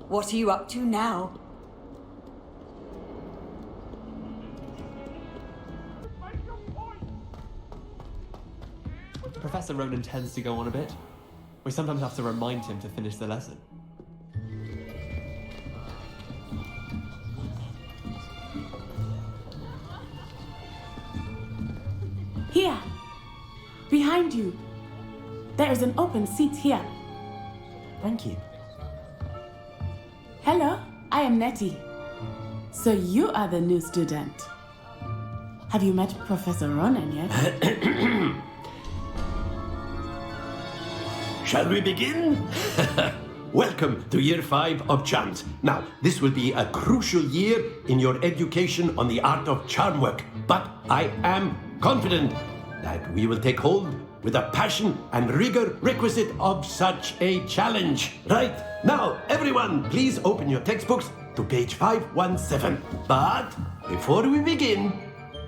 What are you up to now? Professor Ronan tends to go on a bit. We sometimes have to remind him to finish the lesson. Here! Behind you! There is an open seat here. Thank you. Hello, I am Nettie. So you are the new student. Have you met Professor Ronan yet? Shall we begin? Welcome to Year 5 of Charms. Now, this will be a crucial year in your education on the art of charm work, but I am confident that we will take hold with the passion and rigor requisite of such a challenge. Right, now, everyone, please open your textbooks to page 517. But before we begin,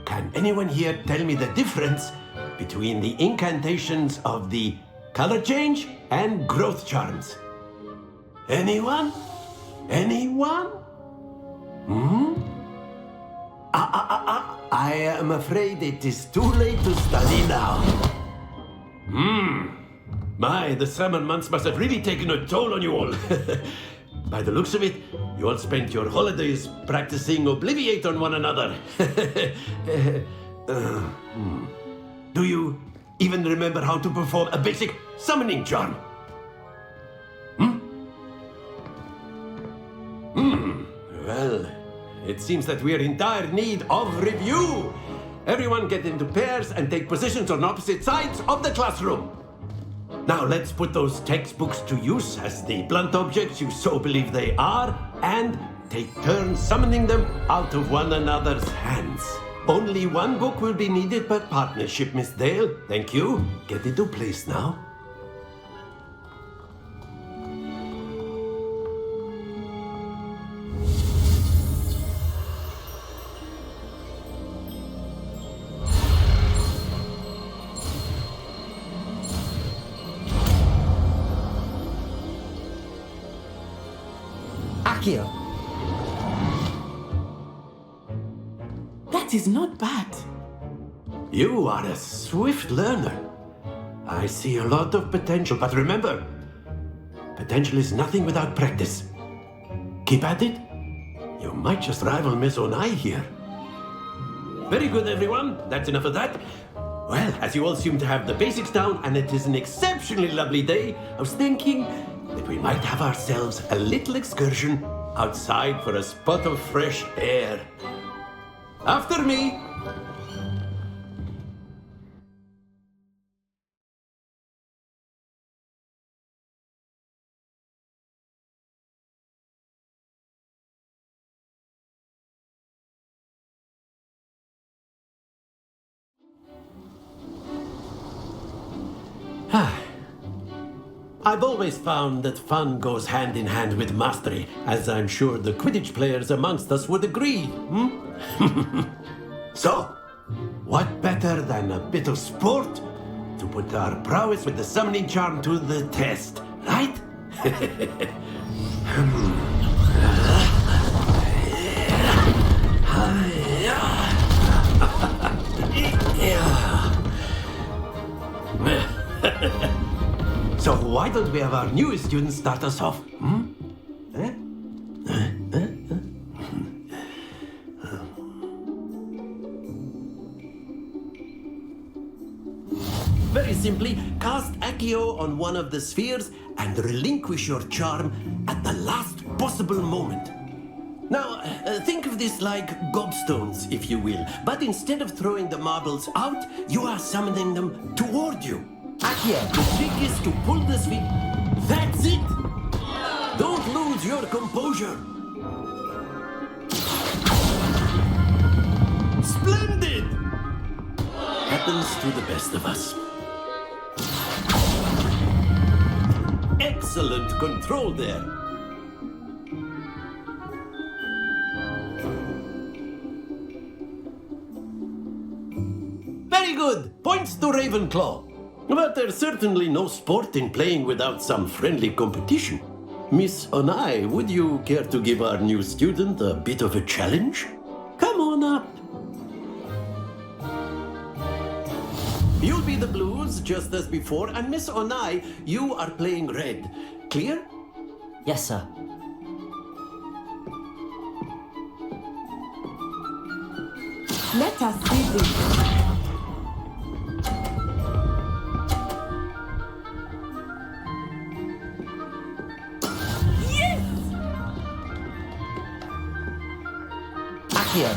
can anyone here tell me the difference between the incantations of the color change and growth charms? Anyone? Anyone? I am afraid it is too late to study now. My, the summer months must have really taken a toll on you all. By the looks of it, you all spent your holidays practicing Obliviate on one another. Do you even remember how to perform a basic summoning charm? Well, it seems that we are in dire need of review. Everyone get into pairs and take positions on opposite sides of the classroom. Now let's put those textbooks to use as the blunt objects you so believe they are, and take turns summoning them out of one another's hands. Only one book will be needed per partnership, Miss Dale. Thank you. Get into place now. Akio. That is not bad. You are a swift learner. I see a lot of potential, but remember, potential is nothing without practice. Keep at it. You might just rival Miss Onai here. Very good, everyone. That's enough of that. Well, as you all seem to have the basics down, and it is an exceptionally lovely day, I was thinking that we might have ourselves a little excursion outside for a spot of fresh air. After me. I've always found that fun goes hand in hand with mastery, as I'm sure the Quidditch players amongst us would agree. So, what better than a bit of sport to put our prowess with the summoning charm to the test, right? So why don't we have our newest student start us off? Very simply, cast Accio on one of the spheres and relinquish your charm at the last possible moment. Now, think of this like gobstones, if you will, but instead of throwing the marbles out, you are summoning them toward you. Akio. The trick is to pull the sphere. That's it! Don't lose your composure. Splendid! Happens to the best of us. Excellent control there. Very good. Points to Ravenclaw. But there's certainly no sport in playing without some friendly competition. Miss Onai, would you care to give our new student a bit of a challenge? Come on up. You'll be the blues just as before, and Miss Onai, you are playing red. Clear? Yes, sir. Let us see this. Accio.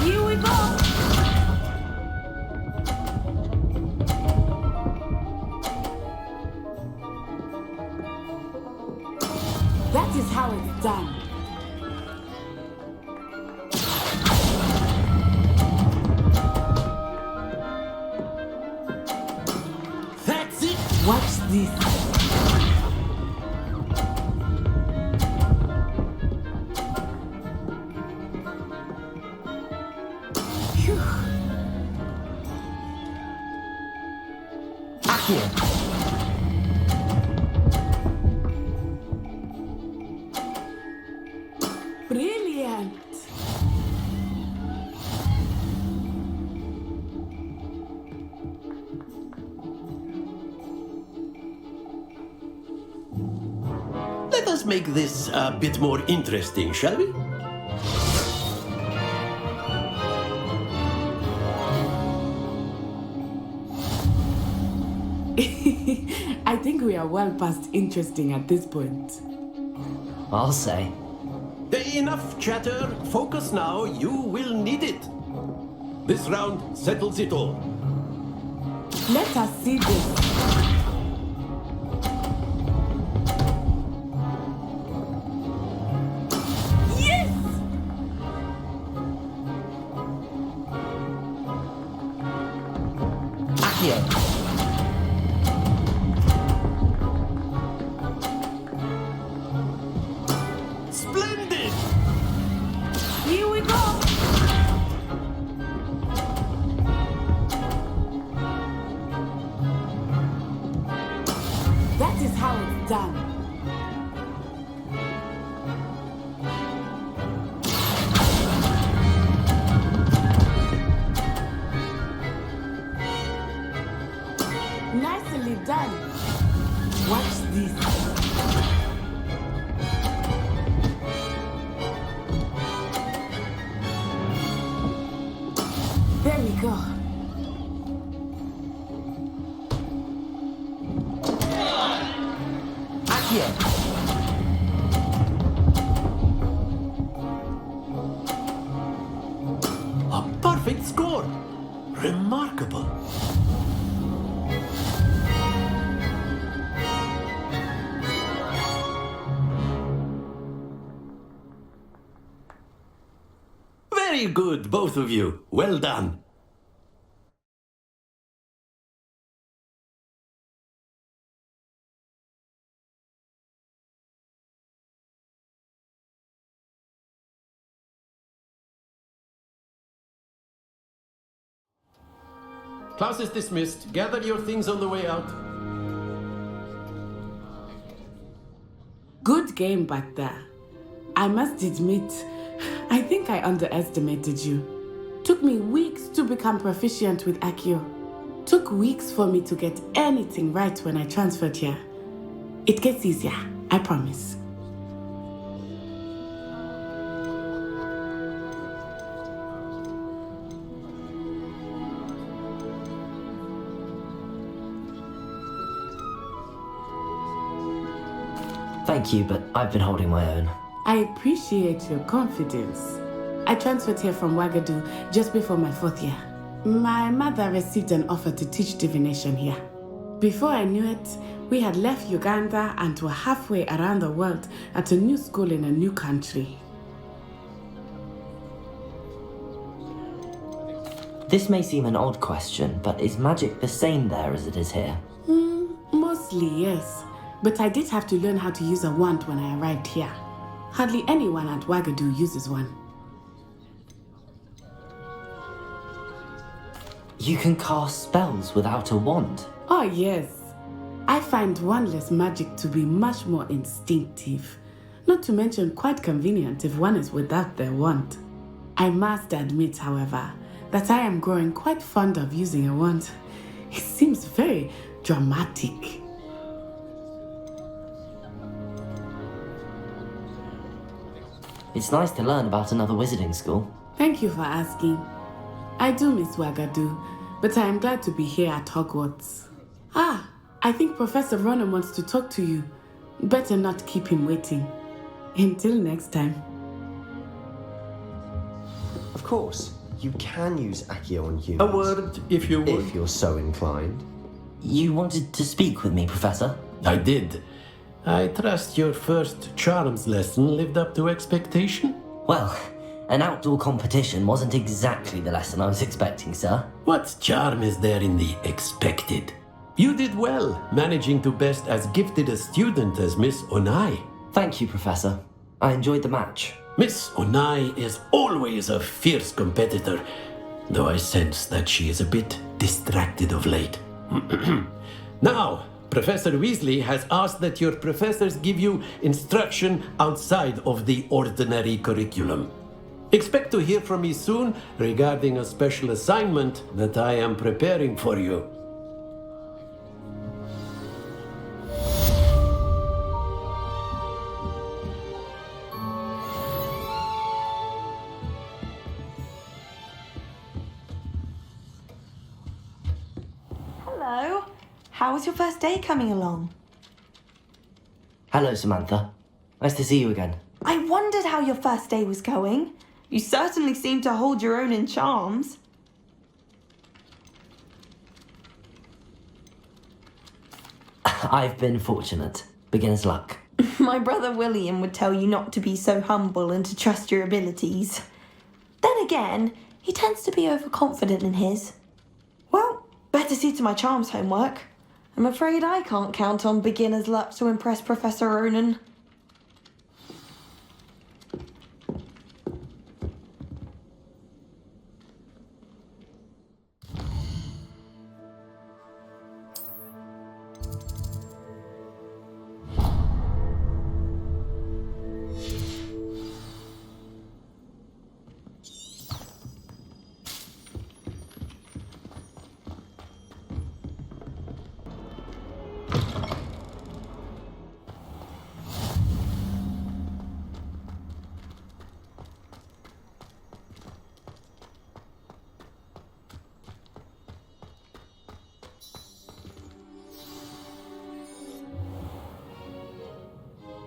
Here we go. That is how it's done. That's it! Watch this. Phew. Accio. Brilliant. Let us make this a bit more interesting, shall we? I think we are well past interesting at this point. I'll say. Enough chatter. Focus now. You will need it. This round settles it all. Let us see this. Yes! Accio. Splendid! Here we go. That is how it's done. Nicely done. Watch this. There we go. Accio. A perfect score. Remarkable. Very good, both of you. Well done. Class is dismissed. Gather your things on the way out. Good game back there. I must admit, I think I underestimated you. Took me weeks to become proficient with Accio. Took weeks for me to get anything right when I transferred here. It gets easier, I promise. Thank you, but I've been holding my own. I appreciate your confidence. I transferred here from Ouagadougou just before my 4th year. My mother received an offer to teach divination here. Before I knew it, we had left Uganda and were halfway around the world at a new school in a new country. This may seem an odd question, but is magic the same there as it is here? Mostly, yes. But I did have to learn how to use a wand when I arrived here. Hardly anyone at Ouagadougou uses one. You can cast spells without a wand. Oh, yes. I find wandless magic to be much more instinctive. Not to mention quite convenient if one is without their wand. I must admit, however, that I am growing quite fond of using a wand. It seems very dramatic. It's nice to learn about another wizarding school. Thank you for asking. I do miss Wagadu, but I am glad to be here at Hogwarts. Ah, I think Professor Ronan wants to talk to you. Better not keep him waiting. Until next time. Of course, you can use Accio on humans. A word, if you would. If you're so inclined. You wanted to speak with me, Professor? I did. I trust your first charms lesson lived up to expectation? Well, an outdoor competition wasn't exactly the lesson I was expecting, sir. What charm is there in the expected? You did well, managing to best as gifted a student as Miss Onai. Thank you, Professor. I enjoyed the match. Miss Onai is always a fierce competitor, though I sense that she is a bit distracted of late. Now, Professor Weasley has asked that your professors give you instruction outside of the ordinary curriculum. Expect to hear from me soon regarding a special assignment that I am preparing for you. Hello. How was your first day coming along? Hello, Samantha. Nice to see you again. I wondered how your first day was going. You certainly seem to hold your own in charms. I've been fortunate. Beginner's luck. My brother William would tell you not to be so humble and to trust your abilities. Then again, he tends to be overconfident in his. Well, better see to my charms homework. I'm afraid I can't count on beginner's luck to impress Professor Ronan.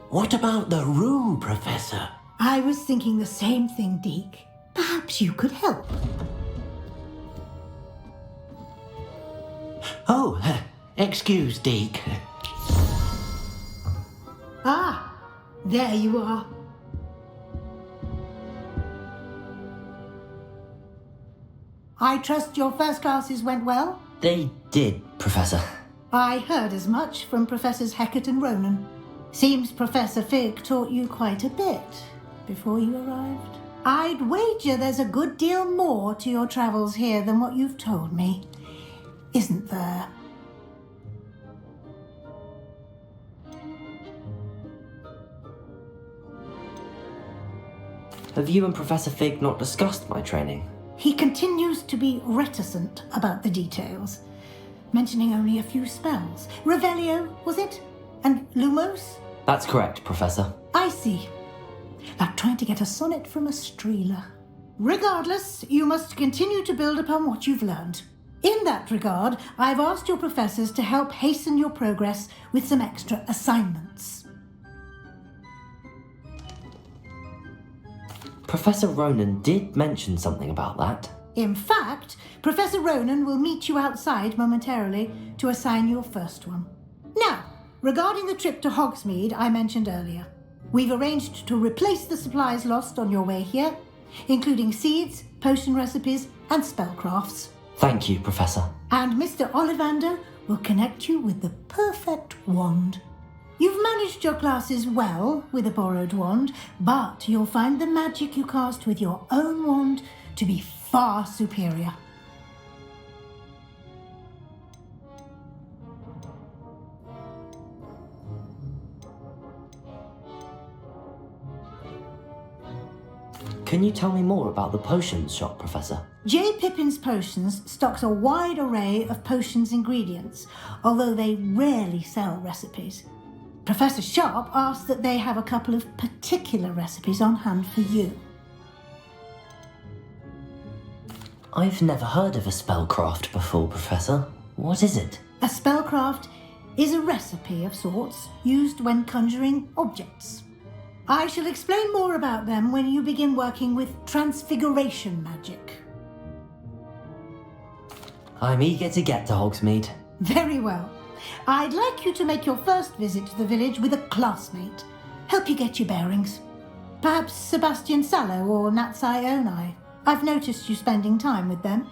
What about the room, Professor? I was thinking the same thing, Deke. Perhaps you could help. Oh, excuse, Deke. Ah, there you are. I trust your first classes went well? They did, Professor. I heard as much from Professors Hecat and Ronan. Seems Professor Fig taught you quite a bit before you arrived. I'd wager there's a good deal more to your travels here than what you've told me, isn't there? Have you and Professor Fig not discussed my training? He continues to be reticent about the details, mentioning only a few spells. Revelio, was it? And Lumos? That's correct, Professor. I see. Like trying to get a sonnet from a streeler. Regardless, you must continue to build upon what you've learned. In that regard, I've asked your professors to help hasten your progress with some extra assignments. Professor Ronan did mention something about that. In fact, Professor Ronan will meet you outside momentarily to assign your first one. Now, regarding the trip to Hogsmeade I mentioned earlier, we've arranged to replace the supplies lost on your way here, including seeds, potion recipes, and spellcrafts. Thank you, Professor. And Mr. Ollivander will connect you with the perfect wand. You've managed your classes well with a borrowed wand, but you'll find the magic you cast with your own wand to be far superior. Can you tell me more about the potions shop, Professor? J. Pippin's Potions stocks a wide array of potions ingredients, although they rarely sell recipes. Professor Sharp asked that they have a couple of particular recipes on hand for you. I've never heard of a spellcraft before, Professor. What is it? A spellcraft is a recipe of sorts used when conjuring objects. I shall explain more about them when you begin working with transfiguration magic. I'm eager to get to Hogsmeade. Very well. I'd like you to make your first visit to the village with a classmate. Help you get your bearings. Perhaps Sebastian Sallow or Natsai Onai. I've noticed you spending time with them.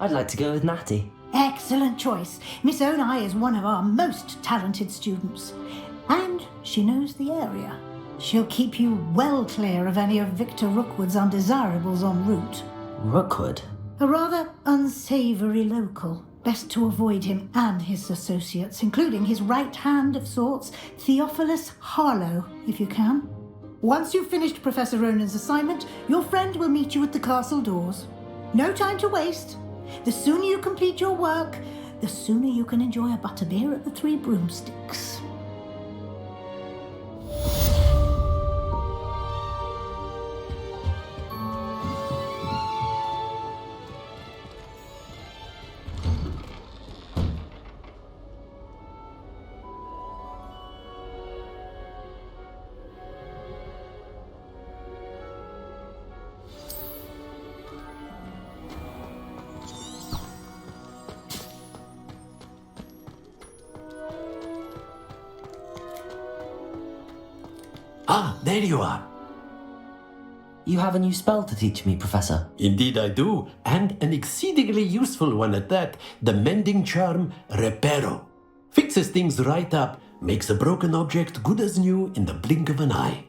I'd like to go with Natty. Excellent choice. Miss Onai is one of our most talented students. And she knows the area. She'll keep you well clear of any of Victor Rookwood's undesirables en route. Rookwood? A rather unsavoury local. Best to avoid him and his associates, including his right hand of sorts, Theophilus Harlow, if you can. Once you've finished Professor Ronan's assignment, your friend will meet you at the castle doors. No time to waste. The sooner you complete your work, the sooner you can enjoy a butterbeer at the Three Broomsticks. Ah, there you are. You have a new spell to teach me, Professor. Indeed I do, and an exceedingly useful one at that, the mending charm Reparo. Fixes things right up, makes a broken object good as new in the blink of an eye.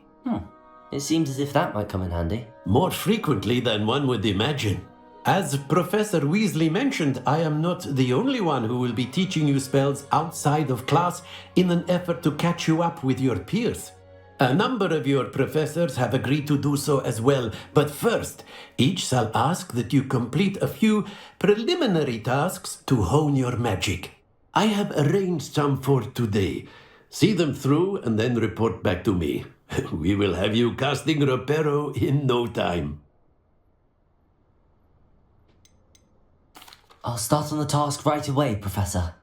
It seems as if that might come in handy. More frequently than one would imagine. As Professor Weasley mentioned, I am not the only one who will be teaching you spells outside of class in an effort to catch you up with your peers. A number of your professors have agreed to do so as well, but first, each shall ask that you complete a few preliminary tasks to hone your magic. I have arranged some for today. See them through and then report back to me. We will have you casting Reparo in no time. I'll start on the task right away, Professor.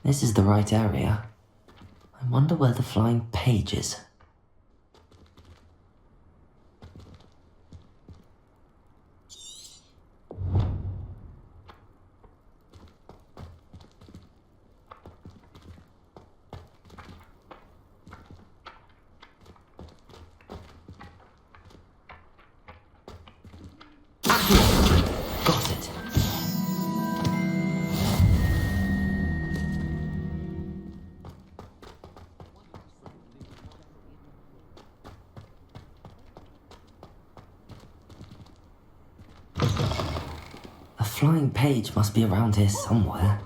This is the right area. I wonder where the flying page is. Got it. A flying page must be around here somewhere.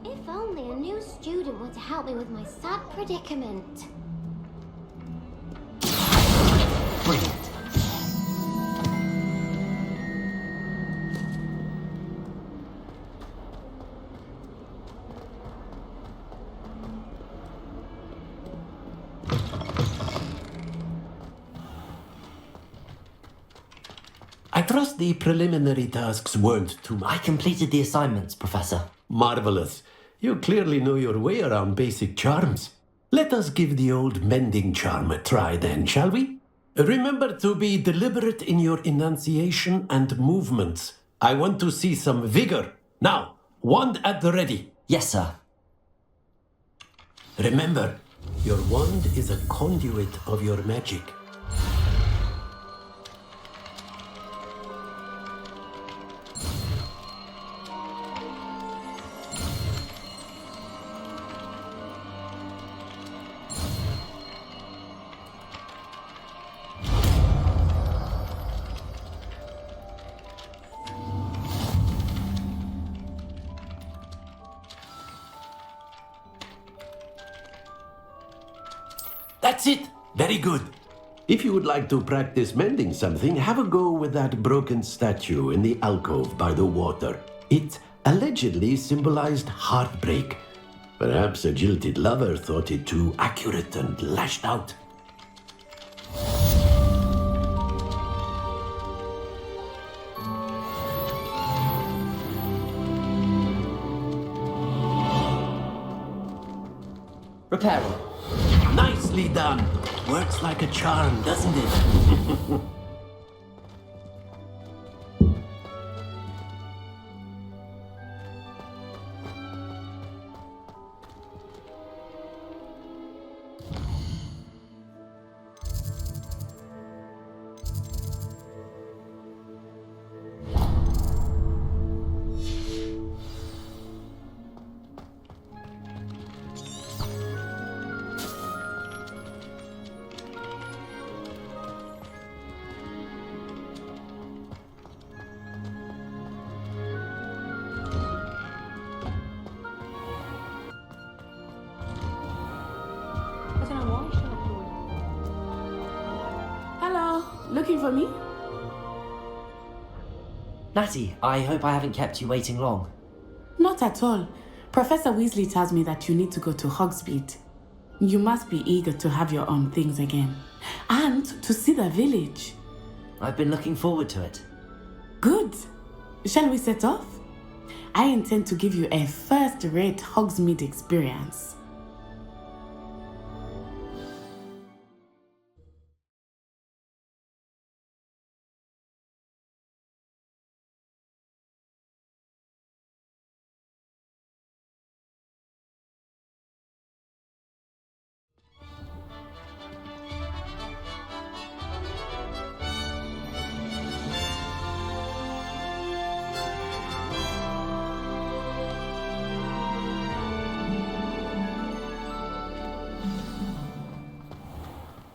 If only a new student were to help me with my sad predicament. Brilliant. I trust the preliminary tasks weren't too I much. completed the assignments, Professor. Marvelous. You clearly know your way around basic charms. Let us give the old mending charm a try then, shall we? Remember to be deliberate in your enunciation and movements. I want to see some vigor. Now, wand at the ready. Yes, sir. Remember, your wand is a conduit of your magic. That's it. Very good. If you would like to practice mending something, have a go with that broken statue in the alcove by the water. It allegedly symbolized heartbreak. Perhaps a jilted lover thought it too accurate and lashed out. Repairing. Nicely done. Works like a charm, doesn't it? Hello, looking for me? Natty, I hope I haven't kept you waiting long. Not at all. Professor Weasley tells me that you need to go to Hogsmeade. You must be eager to have your own things again. And to see the village. I've been looking forward to it. Good. Shall we set off? I intend to give you a first-rate Hogsmeade experience.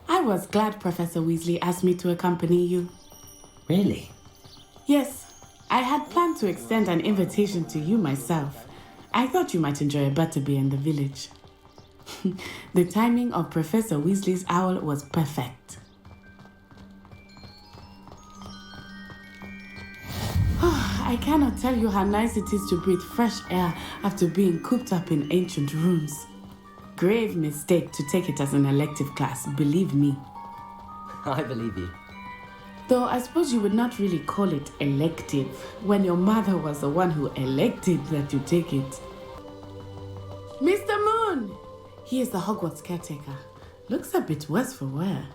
I was glad Professor Weasley asked me to accompany you. Really? Yes, I had planned to extend an invitation to you myself. I thought you might enjoy a butterbeer in the village. The timing of Professor Weasley's owl was perfect. I cannot tell you how nice it is to breathe fresh air after being cooped up in ancient rooms. Grave mistake to take it as an elective class, believe me. I believe you. Though I suppose you would not really call it elective when your mother was the one who elected that you take it. Mr. Moon! He is the Hogwarts caretaker. Looks a bit worse for wear.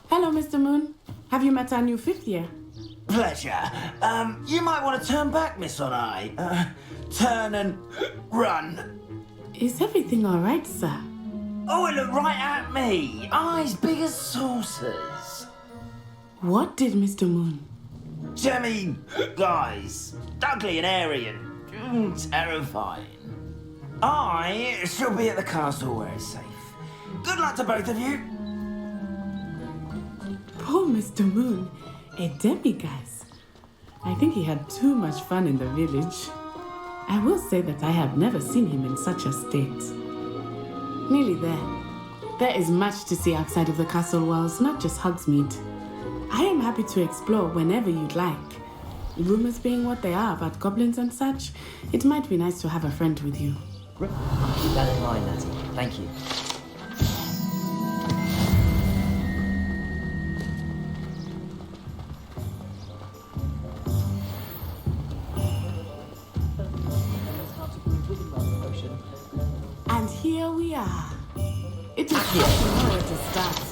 Hello, Mr. Moon. Have you met our new fifth year? Pleasure. You might want to turn back, Miss On Eye. Turn and run. Is everything all right, sir? Oh, it looked right at me. Eyes big as saucers. What did Mr. Moon? Jemmy, guys, ugly and airy and terrifying. I shall be at the castle where it's safe. Good luck to both of you. Poor Mr. Moon, a demiguise. I think he had too much fun in the village. I will say that I have never seen him in such a state. Nearly there. There is much to see outside of the castle walls, not just Hogsmeade. I am happy to explore whenever you'd like. Rumors being what they are about goblins and such, it might be nice to have a friend with you. Keep that in mind, Natty. Thank you. And here we are. It is hard to know where to start.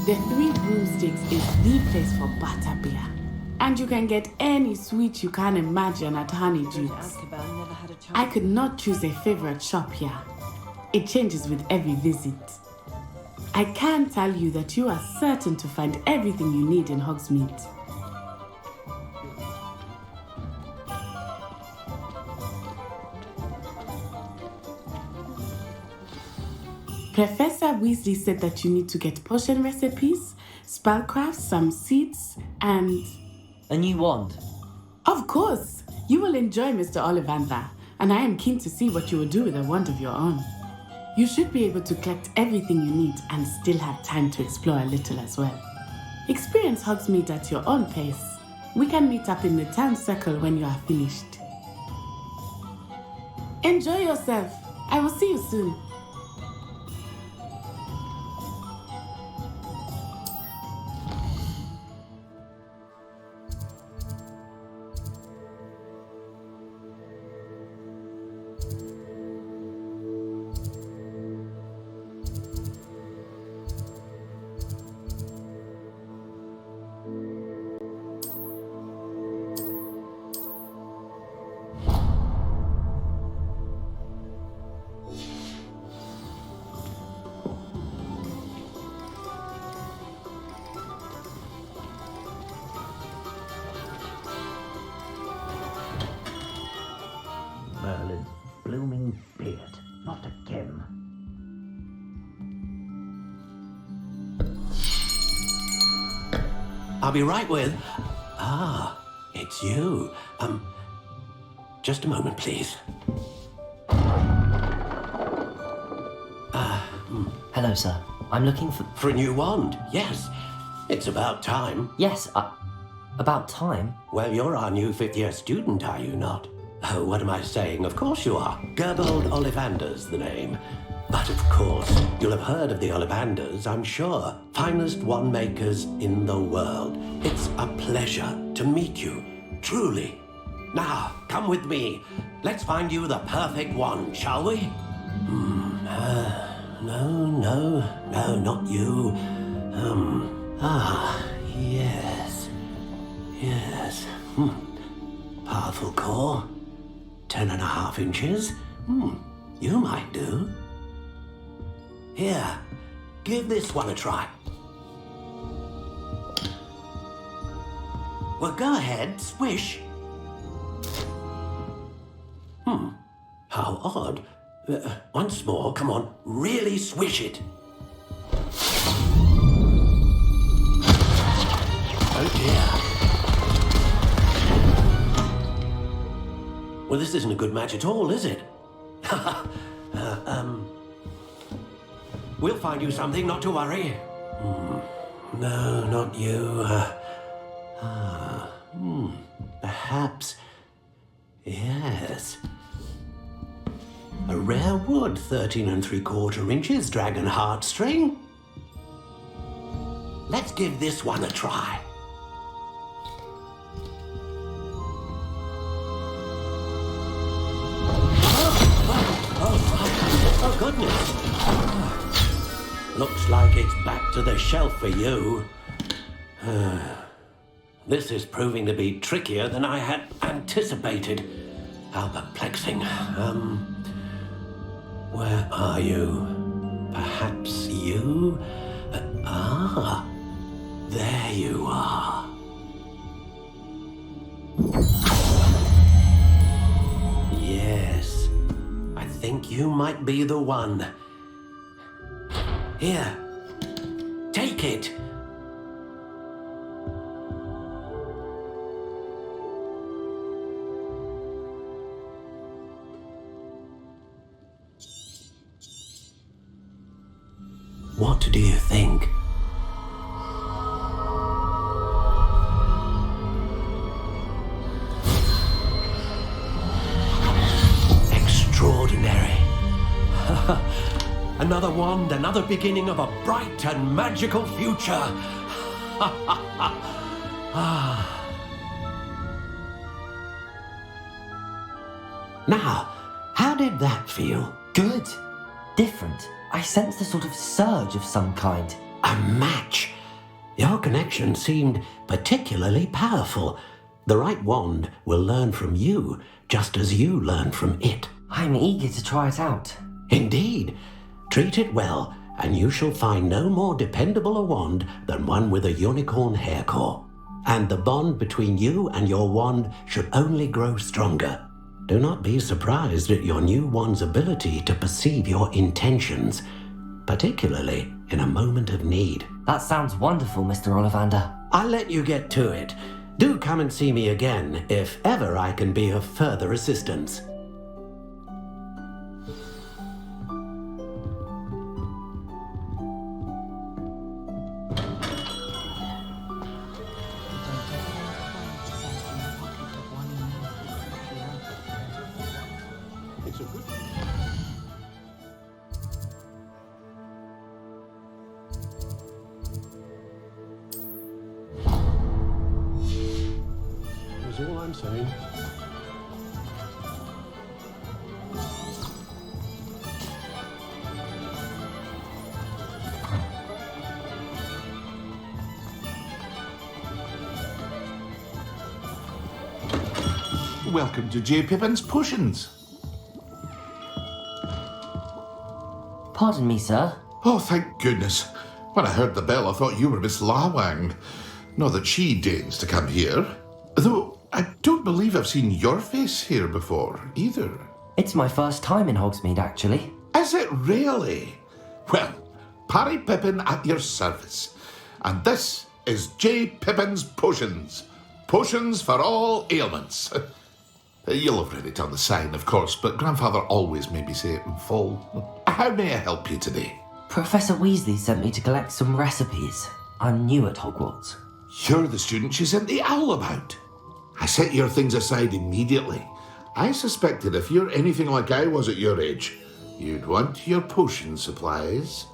The Three Broomsticks is the place for butterbeer. And you can get any sweet you can imagine at Honeydukes. I could not choose a favorite shop here. It changes with every visit. I can tell you that you are certain to find everything you need in Hogsmeade. Professor Weasley said that you need to get potion recipes, spellcraft, some seeds, and... A new wand. Of course! You will enjoy Mr. Ollivander, and I am keen to see what you will do with a wand of your own. You should be able to collect everything you need and still have time to explore a little as well. Experience Hogsmeade at your own pace. We can meet up in the town circle when you are finished. Enjoy yourself. I will see you soon. Merlin's blooming beard. Not again. I'll be right with... Ah, it's you. Just a moment, please. Hello, sir. I'm looking for... For a new wand, yes. It's about time. Yes, about time? Well, you're our new fifth-year student, are you not? Oh, what am I saying? Of course you are. Gerbold Ollivander's the name. But of course, you'll have heard of the Ollivanders, I'm sure. Finest wand makers in the world. It's a pleasure to meet you, truly. Now, come with me. Let's find you the perfect wand, shall we? No, not you. Yes. Powerful core. 10.5 inches. You might do. Here, give this one a try. Well, go ahead, swish. How odd. Once more, come on, really swish it. Oh dear. Well, this isn't a good match at all, is it? We'll find you something, not to worry. No, not you. Perhaps... Yes. A rare wood, 13 3/4 inches, dragon heartstring. Let's give this one a try. Oh, goodness. Looks like it's back to the shelf for you. This is proving to be trickier than I had anticipated. How perplexing. Where are you? Perhaps you? There you are. Yes, I think you might be the one. Here, take it. What do you think? Extraordinary. Another wand, another beginning of a bright and magical future. Now, how did that feel? Good. Different. I sensed a sort of surge of some kind. A match. Your connection seemed particularly powerful. The right wand will learn from you, just as you learn from it. I'm eager to try it out. Indeed. Treat it well, and you shall find no more dependable a wand than one with a unicorn hair core. And the bond between you and your wand should only grow stronger. Do not be surprised at your new wand's ability to perceive your intentions, particularly in a moment of need. That sounds wonderful, Mr. Ollivander. I'll let you get to it. Do come and see me again if ever I can be of further assistance. is all I'm saying. Welcome to J. Pippin's Potions. Pardon me, sir. Oh, thank goodness. When I heard the bell, I thought you were Miss Lawang. Not that she deigns to come here. Though I don't believe I've seen your face here before, either. It's my first time in Hogsmeade, actually. Is it really? Well, Parry Pippin at your service. And this is J. Pippin's Potions. Potions for all ailments. You'll have read it on the sign, of course, but Grandfather always made me say it in full. How may I help you today? Professor Weasley sent me to collect some recipes. I'm new at Hogwarts. You're the student she sent the owl about. I set your things aside immediately. I suspected if you're anything like I was at your age, you'd want your potion supplies.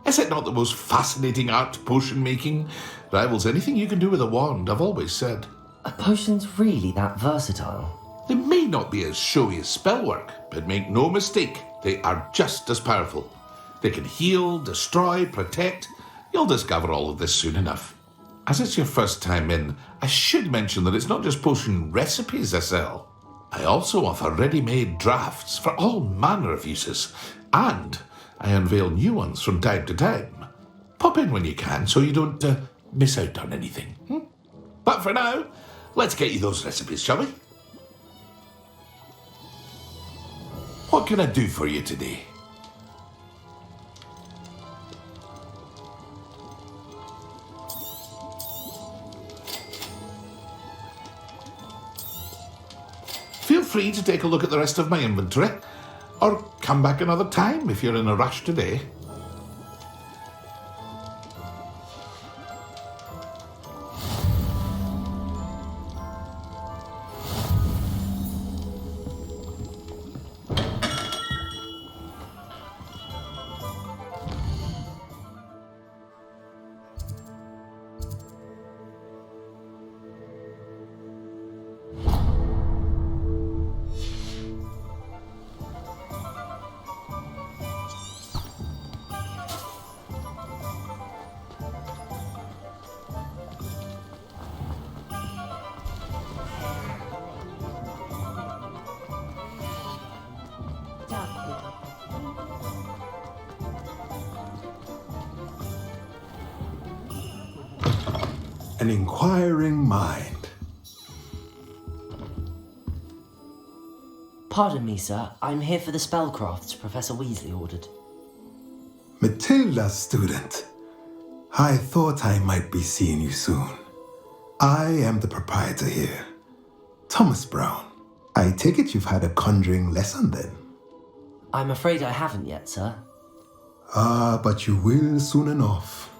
Is it not the most fascinating art, potion making? Rivals anything you can do with a wand, I've always said. Are potions really that versatile? They may not be as showy as spellwork, but make no mistake, they are just as powerful. They can heal, destroy, protect. You'll discover all of this soon enough. As it's your first time in, I should mention that it's not just potion recipes I sell. I also offer ready-made drafts for all manner of uses, and I unveil new ones from time to time. Pop in when you can so you don't miss out on anything. But for now, let's get you those recipes, shall we? What can I do for you today? Feel free to take a look at the rest of my inventory, or come back another time if you're in a rush today. An inquiring mind. Pardon me, sir. I'm here for the spellcrafts Professor Weasley ordered. Matilda, student. I thought I might be seeing you soon. I am the proprietor here, Thomas Brown. I take it you've had a conjuring lesson then? I'm afraid I haven't yet, sir. Ah, but you will soon enough.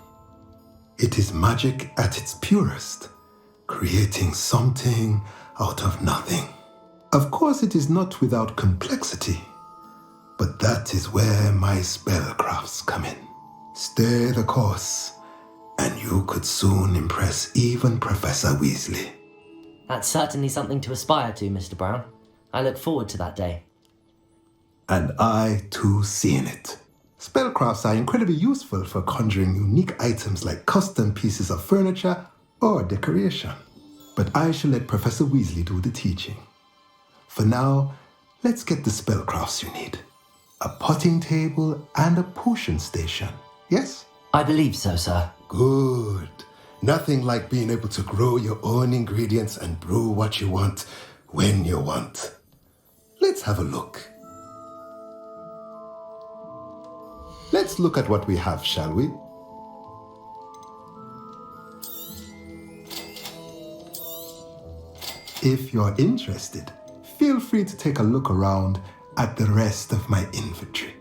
It is magic at its purest, creating something out of nothing. Of course, it is not without complexity, but that is where my spellcrafts come in. Stay the course, and you could soon impress even Professor Weasley. That's certainly something to aspire to, Mr. Brown. I look forward to that day. And I, too, seeing it. Spellcrafts are incredibly useful for conjuring unique items like custom pieces of furniture or decoration. But I shall let Professor Weasley do the teaching. For now, let's get the spellcrafts you need. A potting table and a potion station, yes? I believe so, sir. Good. Nothing like being able to grow your own ingredients and brew what you want when you want. Let's have a look. Let's look at what we have, shall we? If you're interested, feel free to take a look around at the rest of my inventory.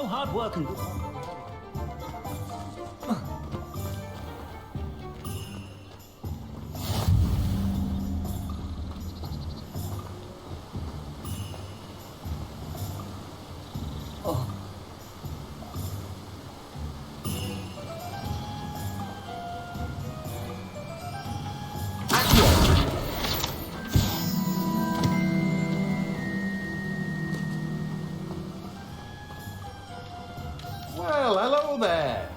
your hard work and... Well, hello there.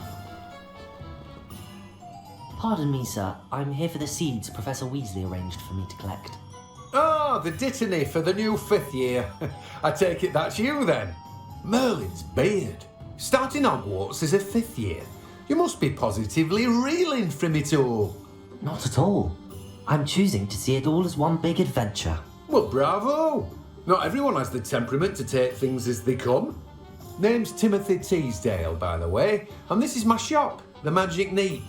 Pardon me, sir. I'm here for the seeds Professor Weasley arranged for me to collect. Oh, the dittany for the new 5th year. I take it that's you then. Merlin's beard. Starting Hogwarts as a 5th year. You must be positively reeling from it all. Not at all. I'm choosing to see it all as one big adventure. Well, bravo. Not everyone has the temperament to take things as they come. Name's Timothy Teasdale, by the way, and this is my shop, the Magic Neep.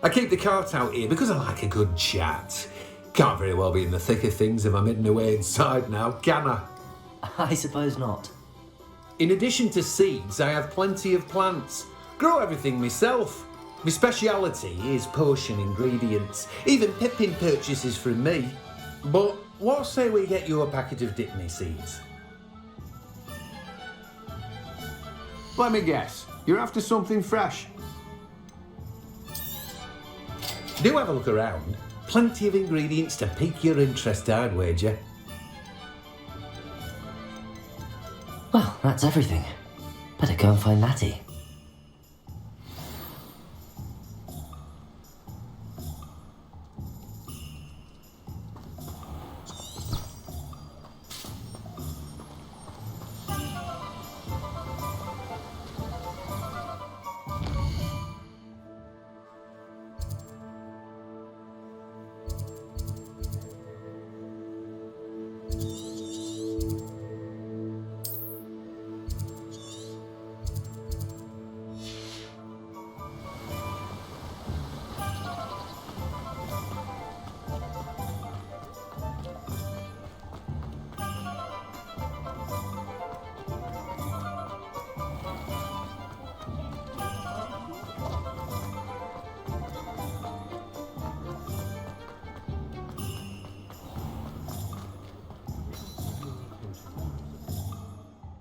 I keep the cart out here because I like a good chat. Can't very well be in the thick of things if I'm hidden away inside now, can I? I suppose not. In addition to seeds, I have plenty of plants. Grow everything myself. My speciality is potion ingredients, even Pippin purchases from me. But what say we get you a packet of Dittany seeds? Let me guess, you're after something fresh. Do have a look around. Plenty of ingredients to pique your interest, I'd wager. Well, that's everything. Better go and find Natty.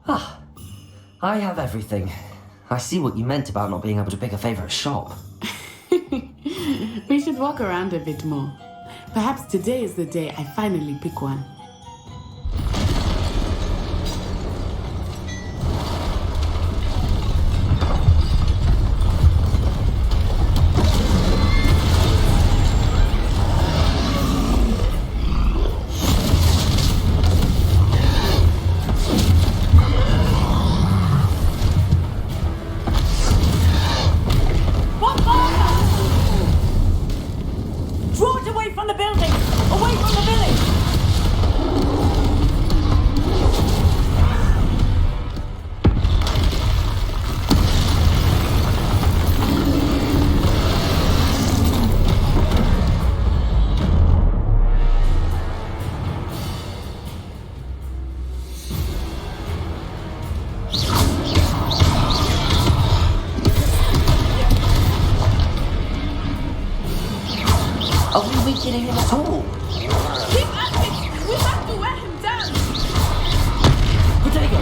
Ah, I have everything. I see what you meant about not being able to pick a favourite shop. We should walk around a bit more. Perhaps today is the day I finally pick one. Are we weakening him at all? Keep at it! We have to wear him down! Protego!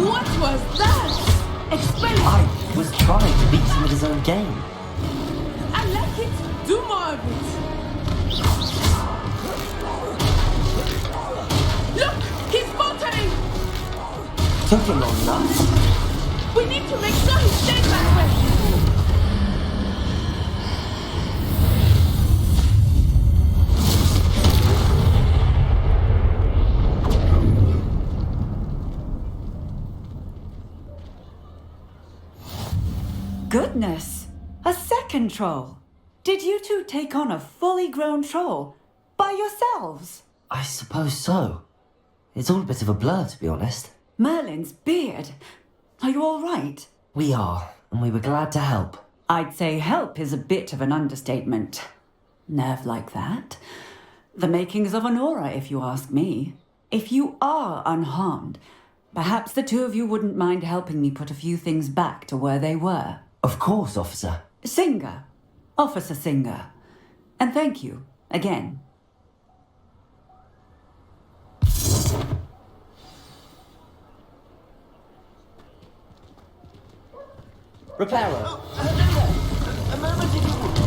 What was that? Explain! I was trying to beat him at his own game. I like it! Do more of it! Look! He's faltering! Took him long enough. We need to make sure he stays that way! Goodness! A second troll! Did you two take on a fully grown troll? By yourselves? I suppose so. It's all a bit of a blur, to be honest. Merlin's beard! Are you all right? We are, and we were glad to help. I'd say help is a bit of an understatement. Nerve like that. The makings of an aura, if you ask me. If you are unharmed, perhaps the two of you wouldn't mind helping me put a few things back to where they were. Of course, officer. Singer. Officer Singer. And thank you, again. Reparo. A moment if you would.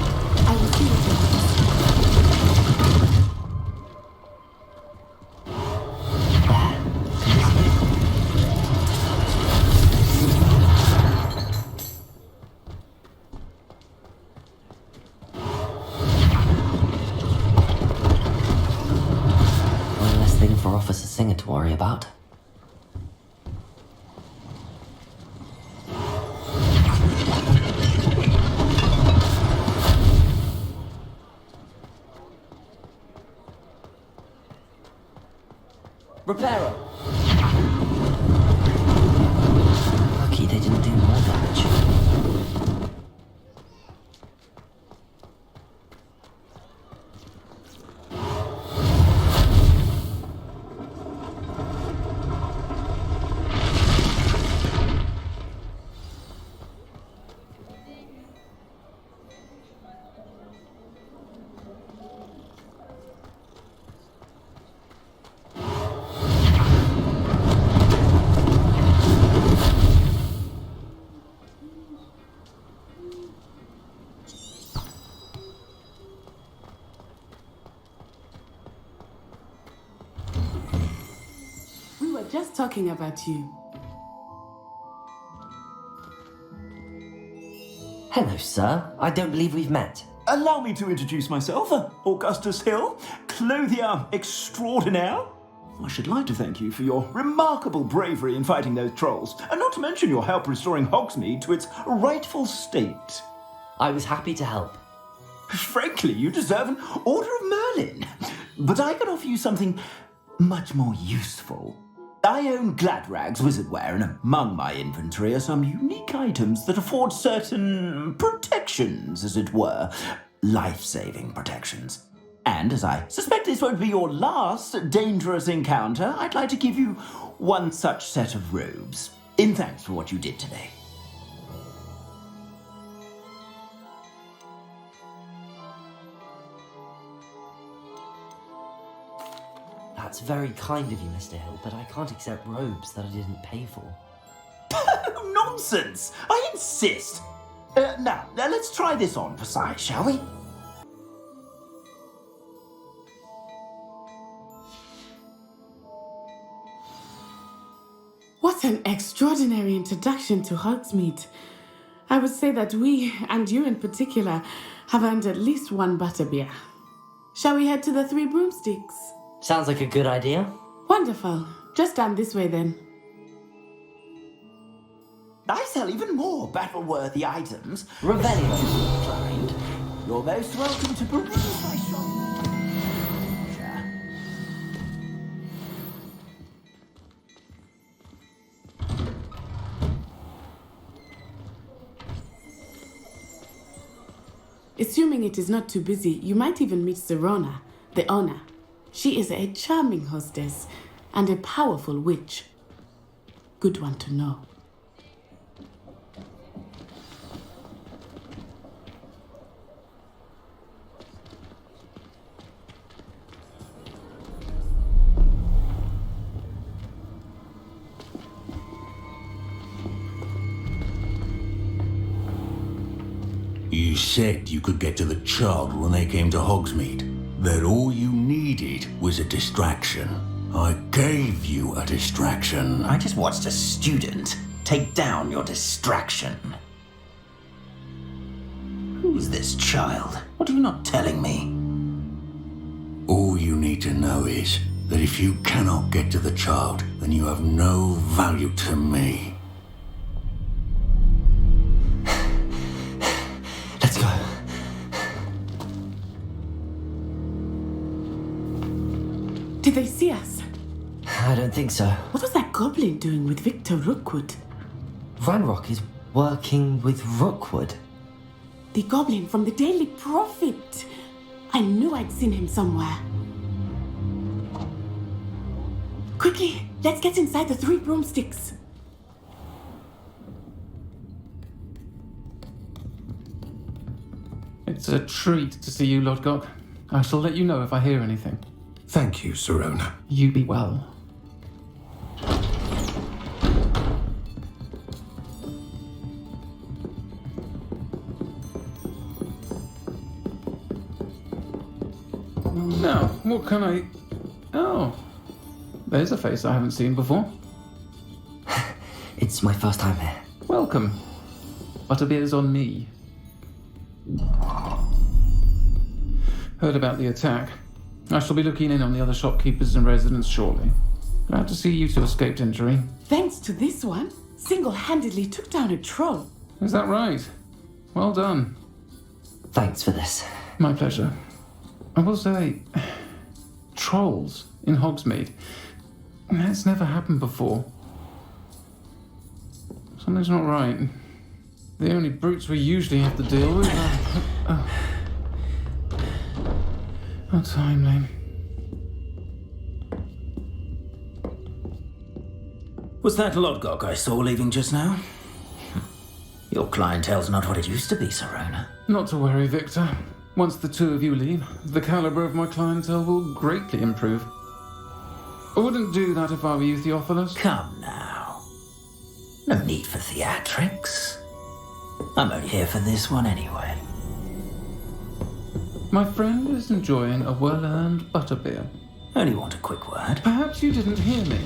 I will see what One less thing for Officer Singer to worry about. Reparo. Lucky they didn't do more damage. just talking about you. Hello, sir. I don't believe we've met. Allow me to introduce myself, Augustus Hill, clothier extraordinaire. I should like to thank you for your remarkable bravery in fighting those trolls, and not to mention your help restoring Hogsmeade to its rightful state. I was happy to help. Frankly, you deserve an Order of Merlin. But I can offer you something much more useful. I own Gladrag's wizardware, and among my inventory are some unique items that afford certain protections, as it were. Life-saving protections. And as I suspect this won't be your last dangerous encounter, I'd like to give you one such set of robes, in thanks for what you did today. That's very kind of you, Mr. Hill, but I can't accept robes that I didn't pay for. Nonsense! I insist! Now, let's try this on for size, shall we? What an extraordinary introduction to Hogsmeade. I would say that we, and you in particular, have earned at least one butterbeer. Shall we head to the Three Broomsticks? Sounds like a good idea. Wonderful. Just down this way then. I sell even more battle-worthy items. Revelio. You're most welcome to peruse my shop. Assuming it is not too busy, you might even meet Serona, the owner. She is a charming hostess and a powerful witch. Good one to know. You said you could get to the child when they came to Hogsmeade. That all you needed was a distraction. I gave you a distraction. I just watched a student take down your distraction. Who's this child? What are you not telling me? All you need to know is that if you cannot get to the child, then you have no value to me. Let's go. Did they see us? I don't think so. What was that goblin doing with Victor Rookwood? Ranrock is working with Rookwood. The goblin from the Daily Prophet. I knew I'd seen him somewhere. Quickly, let's get inside the 3 broomsticks. It's a treat to see you, Lodgok. I shall let you know if I hear anything. Thank you, Sirona. You be well. Now, what can I... Oh, there's a face I haven't seen before. It's my first time here. Welcome. Butterbeer's on me. Heard about the attack. I shall be looking in on the other shopkeepers and residents shortly. Glad to see you two escaped injury. Thanks to this one, single-handedly took down a troll. Is that right? Well done. Thanks for this. My pleasure. I will say, trolls in Hogsmeade. That's never happened before. Something's not right. The only brutes we usually have to deal with are... How timely. Was that Lodgok I saw leaving just now? Your clientele's not what it used to be, Sirona. Not to worry, Victor. Once the 2 of you leave, the caliber of my clientele will greatly improve. I wouldn't do that if I were you, Theophilus. Come now. No need for theatrics. I'm only here for this one anyway. My friend is enjoying a well-earned butterbeer. Only want a quick word. Perhaps you didn't hear me.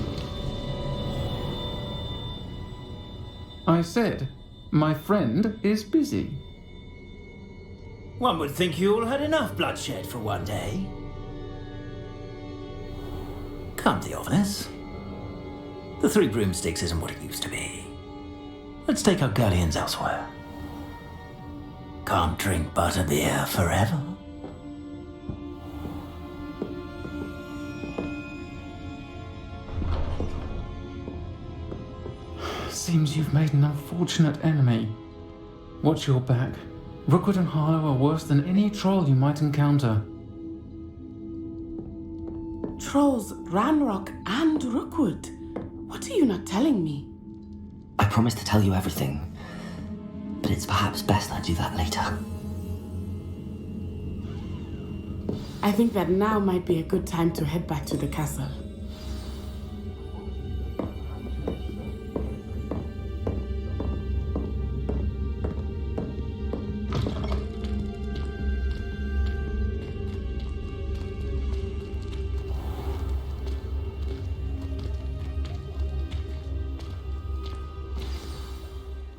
I said, my friend is busy. One would think you all had enough bloodshed for one day. Come, Theophilus. The 3 broomsticks isn't what it used to be. Let's take our galleons elsewhere. Can't drink butterbeer forever. Seems you've made an unfortunate enemy. Watch your back. Rookwood and Harlow are worse than any troll you might encounter. Trolls, Ranrock, and Rookwood. What are you not telling me? I promised to tell you everything, but it's perhaps best I do that later. I think that now might be a good time to head back to the castle.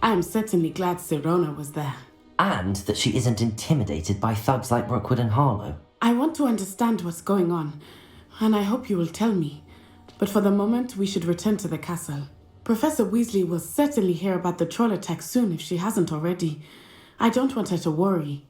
I'm certainly glad Sirona was there. And that she isn't intimidated by thugs like Rookwood and Harlow. I want to understand what's going on, and I hope you will tell me. But for the moment, we should return to the castle. Professor Weasley will certainly hear about the troll attack soon if she hasn't already. I don't want her to worry.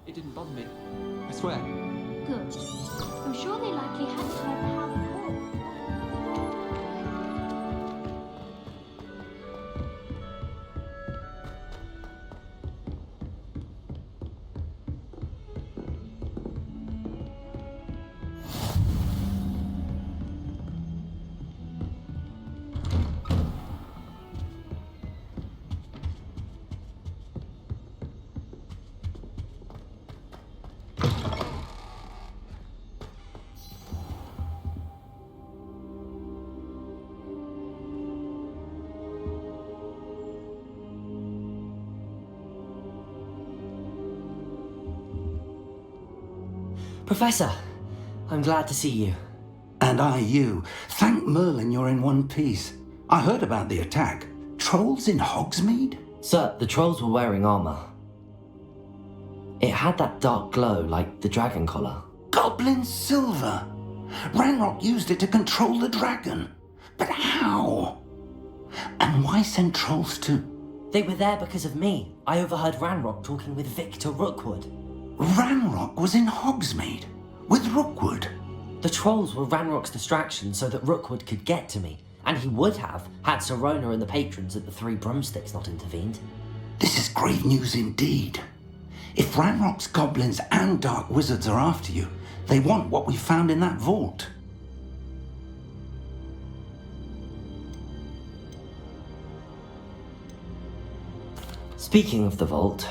It didn't bother me. I swear. Good. I'm sure they likely hadn't heard the howl before. Professor, I'm glad to see you. And I you. Thank Merlin you're in one piece. I heard about the attack. Trolls in Hogsmeade? Sir, the trolls were wearing armor. It had that dark glow like the dragon collar. Goblin silver! Ranrock used it to control the dragon. But how? And why send trolls to... They were there because of me. I overheard Ranrock talking with Victor Rookwood. Ranrock was in Hogsmeade? With Rookwood? The trolls were Ranrock's distraction so that Rookwood could get to me. And he would have, had Sirona and the patrons at the Three Broomsticks not intervened. This is grave news indeed. If Ranrock's goblins and dark wizards are after you, they want what we found in that vault. Speaking of the vault,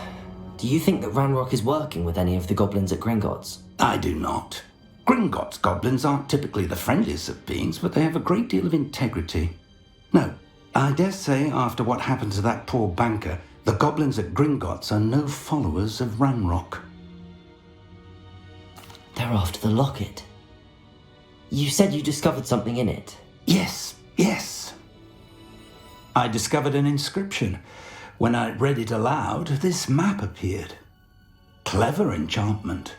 do you think that Ranrock is working with any of the goblins at Gringotts? I do not. Gringotts goblins aren't typically the friendliest of beings, but they have a great deal of integrity. No, I dare say after what happened to that poor banker, the goblins at Gringotts are no followers of Ranrock. They're after the locket. You said you discovered something in it. Yes. I discovered an inscription. When I read it aloud, this map appeared. Clever enchantment.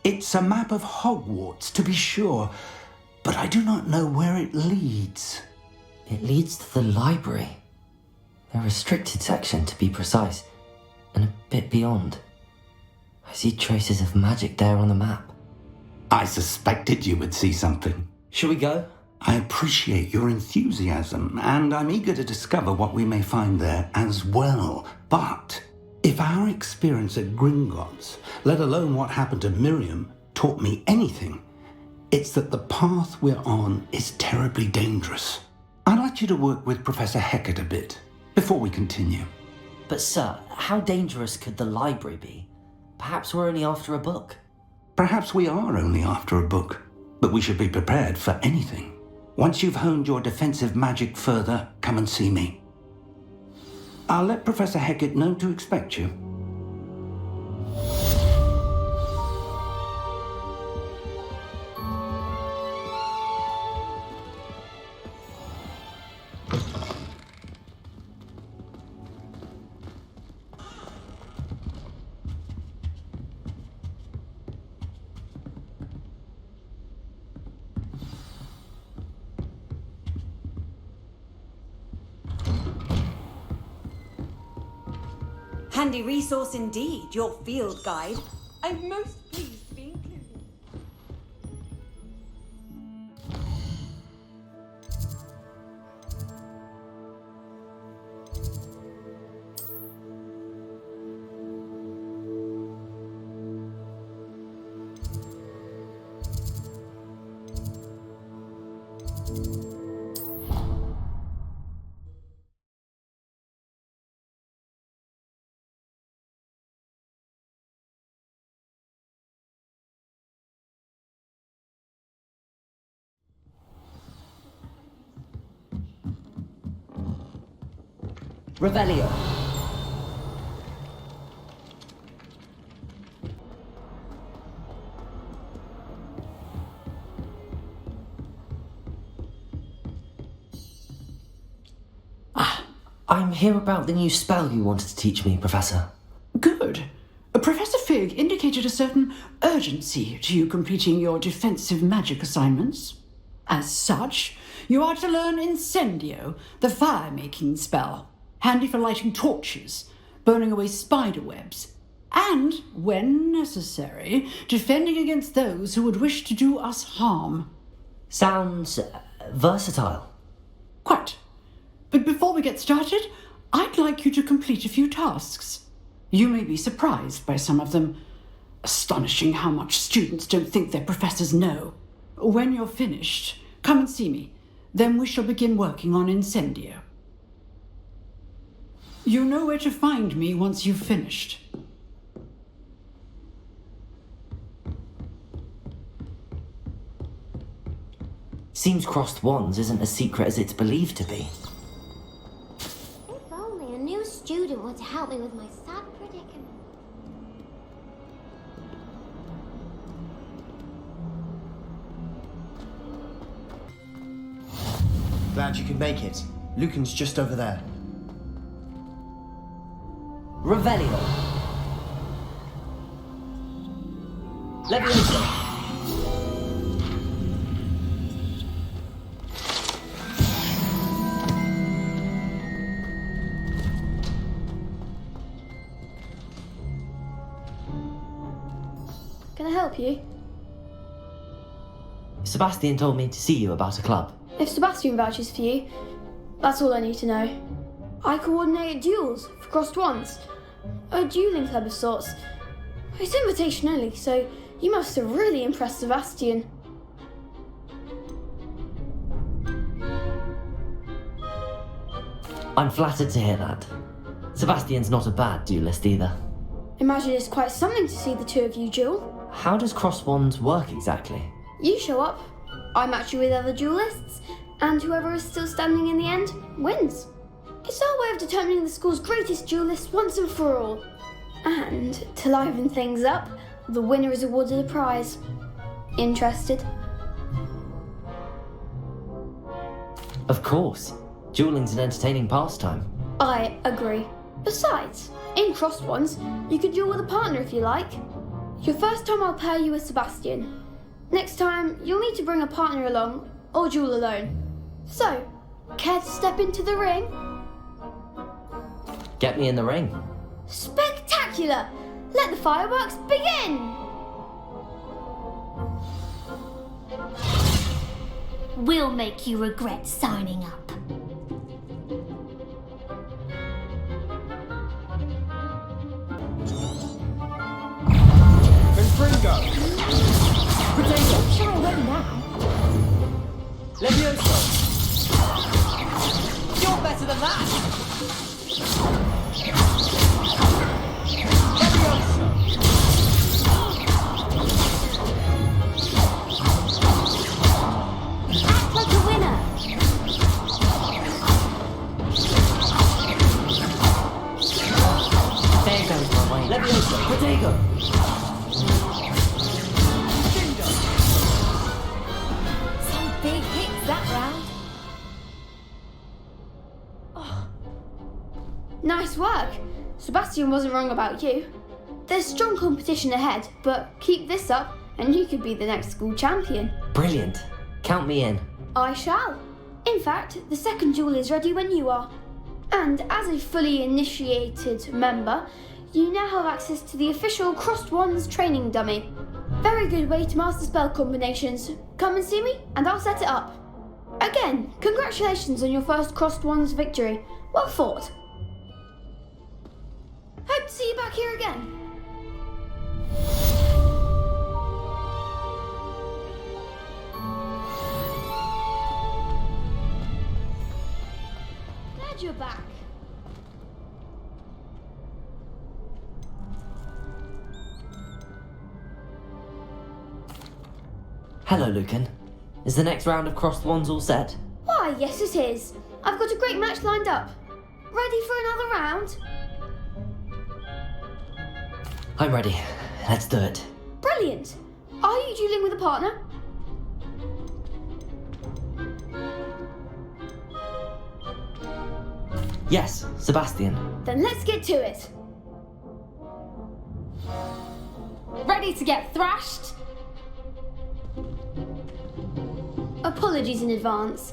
It's a map of Hogwarts, to be sure, but I do not know where it leads. It leads to the library. The restricted section, to be precise, and a bit beyond. I see traces of magic there on the map. I suspected you would see something. Shall we go? I appreciate your enthusiasm, and I'm eager to discover what we may find there as well. But if our experience at Gringotts, let alone what happened to Miriam, taught me anything, it's that the path we're on is terribly dangerous. I'd like you to work with Professor Hecat a bit before we continue. But sir, how dangerous could the library be? Perhaps we're only after a book. Perhaps we are only after a book, but we should be prepared for anything. Once you've honed your defensive magic further, come and see me. I'll let Professor Hecat know to expect you. Handy resource indeed, your field guide. I'm most pleased to be included. Revelio. I'm here about the new spell you wanted to teach me, Professor. Good. Professor Fig indicated a certain urgency to you completing your defensive magic assignments. As such, you are to learn Incendio, the fire-making spell, handy for lighting torches, burning away spider webs, and, when necessary, defending against those who would wish to do us harm. Sounds versatile. Quite. But before we get started, I'd like you to complete a few tasks. You may be surprised by some of them. Astonishing how much students don't think their professors know. When you're finished, come and see me. Then we shall begin working on Incendio. You know where to find me once you've finished. Seems crossed wands isn't as secret as it's believed to be. If only a new student were to help me with my sad predicament. Glad you could make it. Lucan's just over there. Revelio. Leviosa. Can I help you? Sebastian told me to see you about a club. If Sebastian vouches for you, that's all I need to know. I coordinate duels for crossed wands. A dueling club of sorts. It's invitation only, so you must have really impressed Sebastian. I'm flattered to hear that. Sebastian's not a bad duelist either. Imagine it's quite something to see the two of you duel. How does crossed wands work exactly? You show up, I match you with other duelists, and whoever is still standing in the end wins. It's our way of determining the school's greatest duelist once and for all. And to liven things up, the winner is awarded a prize. Interested? Of course. Dueling's an entertaining pastime. I agree. Besides, in crossed ones, you could duel with a partner if you like. Your first time I'll pair you with Sebastian. Next time, you'll need to bring a partner along, or duel alone. So, care to step into the ring? Get me in the ring. Spectacular! Let the fireworks begin! We'll make you regret signing up. Confringo! Potato, sure ready now. Leviosa! You're better than that! Act like a winner! There goes my way. Leviosa, Potato! Some big hits that round. Nice work! Sebastian wasn't wrong about you. There's strong competition ahead, but keep this up and you could be the next school champion. Brilliant. Count me in. I shall. In fact, the second duel is ready when you are. And as a fully initiated member, you now have access to the official Crossed Wands training dummy. Very good way to master spell combinations. Come and see me and I'll set it up. Again, congratulations on your first Crossed Wands victory. Well fought. Hope to see you back here again. Glad you're back. Hello, Lucan. Is the next round of crossed wands all set? Why, yes it is. I've got a great match lined up. Ready for another round? I'm ready. Let's do it. Brilliant. Are you dueling with a partner? Yes, Sebastian. Then let's get to it. Ready to get thrashed? Apologies in advance.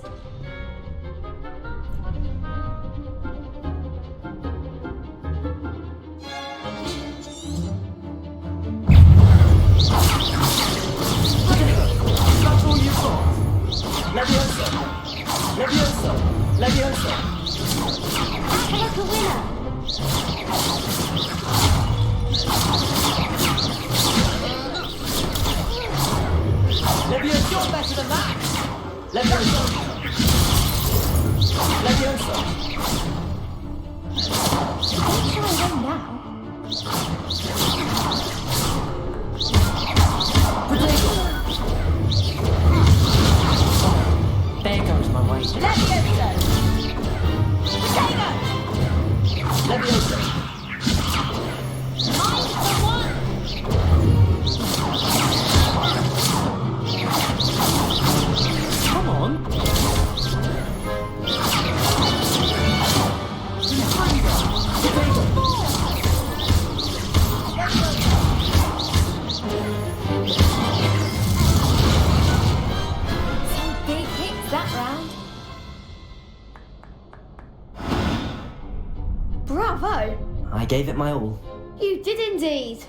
Bravo! I gave it my all. You did indeed.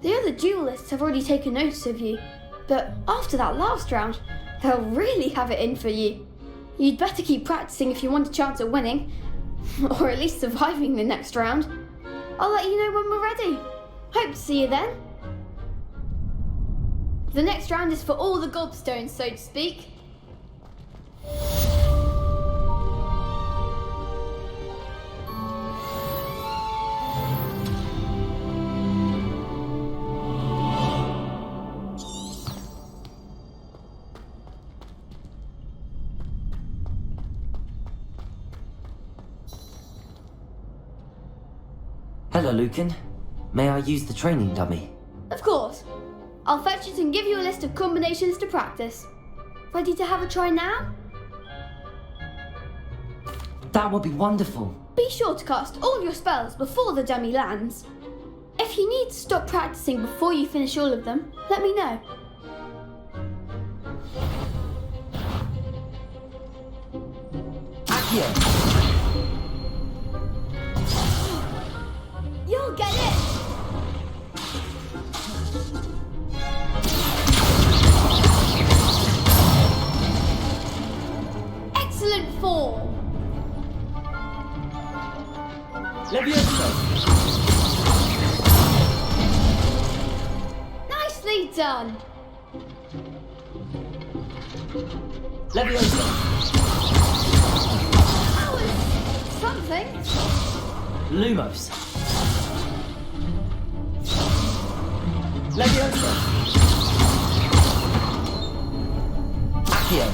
The other duelists have already taken notice of you, but after that last round, they'll really have it in for you. You'd better keep practicing if you want a chance at winning, or at least surviving the next round. I'll let you know when we're ready. Hope to see you then. The next round is for all the gobstones, so to speak. Hello, Lucan. May I use the training dummy? Of course. I'll fetch it and give you a list of combinations to practice. Ready to have a try now? That would be wonderful. Be sure to cast all your spells before the dummy lands. If you need to stop practicing before you finish all of them, let me know. Accio! You'll get it! Excellent form! Levioso! Nicely done! Levioso! That was something. Lumos! Levioso! Accio!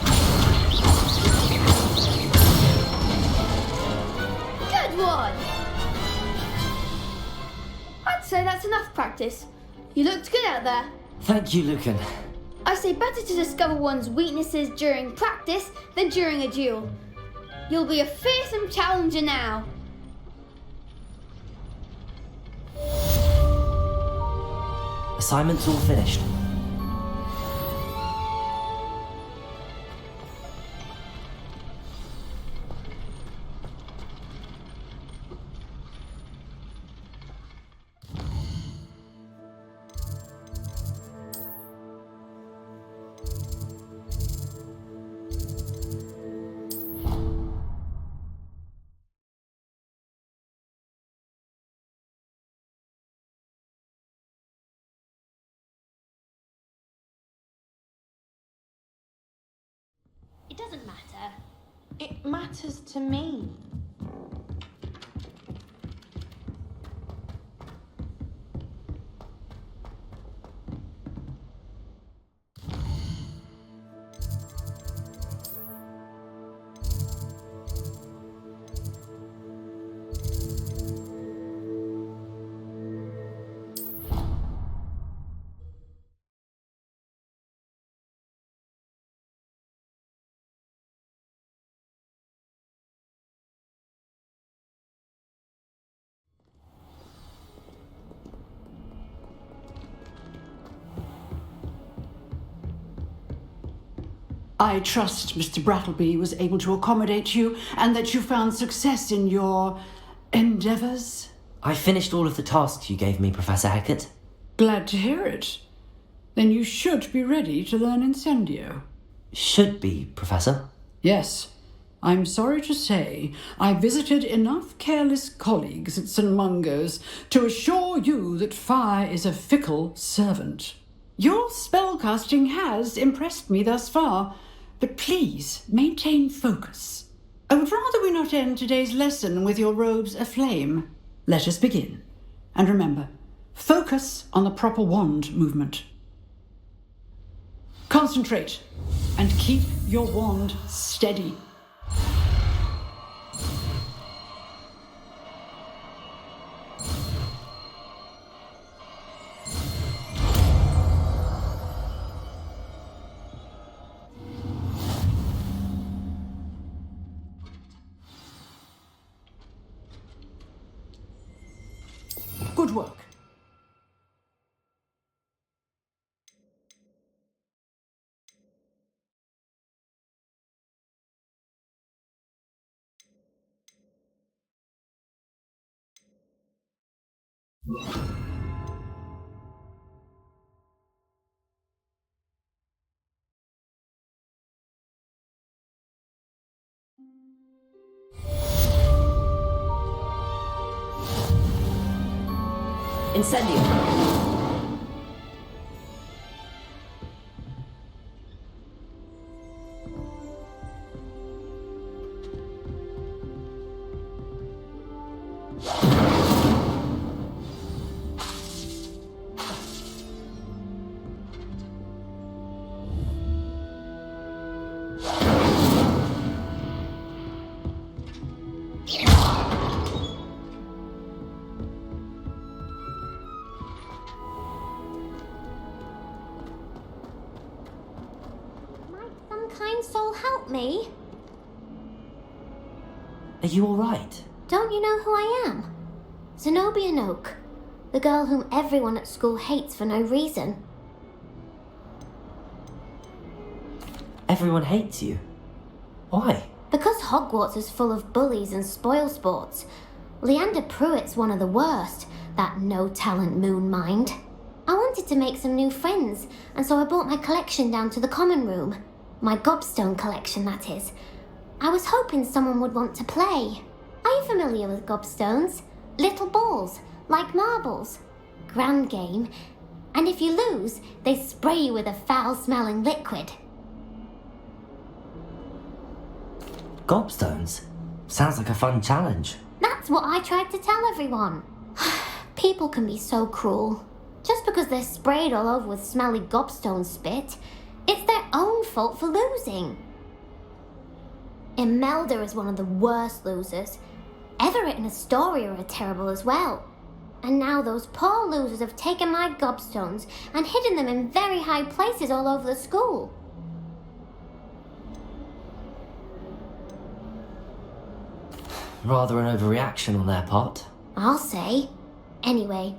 Good one! I'd say that's enough practice. You looked good out there. Thank you, Lucan. I say better to discover one's weaknesses during practice than during a duel. You'll be a fearsome challenger now. Assignment's all finished. It doesn't matter. It matters to me. I trust Mr. Brattleby was able to accommodate you and that you found success in your endeavors. I finished all of the tasks you gave me, Professor Hecat. Glad to hear it. Then you should be ready to learn Incendio. Should be, Professor. Yes. I'm sorry to say I visited enough careless colleagues at St. Mungo's to assure you that fire is a fickle servant. Your spellcasting has impressed me thus far, but please maintain focus. I would rather we not end today's lesson with your robes aflame. Let us begin. And remember, focus on the proper wand movement. Concentrate and keep your wand steady. Good work. Incendio! Might some kind soul help me? Are you alright? Don't you know who I am? Zenobia Noak, the girl whom everyone at school hates for no reason. Everyone hates you. Why? Because Hogwarts is full of bullies and spoilsports. Leander Pruitt's one of the worst, that no-talent moon mind. I wanted to make some new friends, and so I brought my collection down to the common room. My gobstone collection, that is. I was hoping someone would want to play. Are you familiar with gobstones? Little balls, like marbles. Grand game. And if you lose, they spray you with a foul-smelling liquid. Gobstones? Sounds like a fun challenge. That's what I tried to tell everyone. People can be so cruel. Just because they're sprayed all over with smelly gobstone spit, it's their own fault for losing. Imelda is one of the worst losers. Everett and Astoria are terrible as well. And now those poor losers have taken my gobstones and hidden them in very high places all over the school. Rather an overreaction on their part. I'll say. Anyway,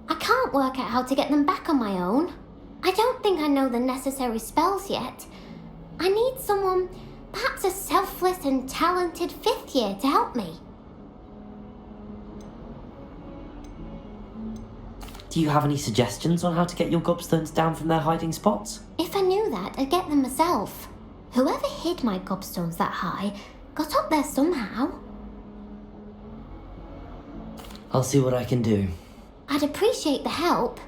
I can't work out how to get them back on my own. I don't think I know the necessary spells yet. I need someone, perhaps a selfless and talented 5th year to help me. Do you have any suggestions on how to get your gobstones down from their hiding spots? If I knew that, I'd get them myself. Whoever hid my gobstones that high got up there somehow. I'll see what I can do. I'd appreciate the help.